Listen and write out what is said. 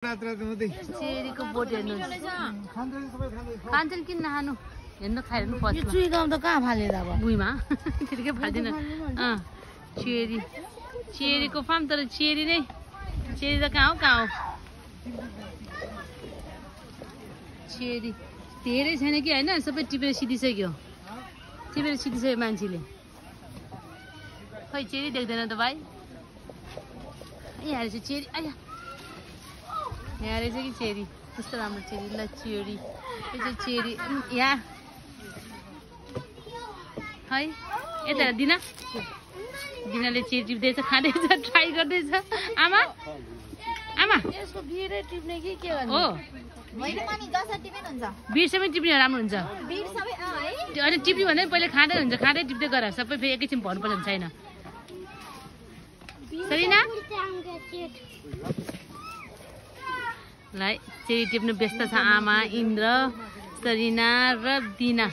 चेरीको बोट हेर्नुहोस् खान्छन् किन नखानु हेर्नु खाइरहनु पर्छ चुई गाउँ त कहाँ फालेर अब भुइँमा त्यतिकै फाल्दैन चेरी चेरीको फार्म तर चेरी नै चेरी त कहाँ हो चेरी धेरै छैन कि होइन सबै टिपेर सिधिसक्यो मान्छेले खै चेरी देख्दैन त भाइ यहाँ रहेछ चेरी आया यहाँ रहेछ कि चेरी कस्तो राम्रो चेरी ल चेरी यो चाहिँ चेरी यहाँ है यता दिनाले चेरी टिप्दैछ खाँदैछ ट्राई गर्दैछ आमा यसको भिडै टिप्ने कि के गर्ने हो बिर्समै टिप्ने राम्रो हुन्छ अनि टिप्ने भने पहिले खाँदै हुन्छ खाँदै टिप्दै गर सबै फेरि एकैछिन भन्नुपर्छ छैन सरिना चेरी टिप्नु व्यस्त छ आमा इन्द्र सरिना र दिना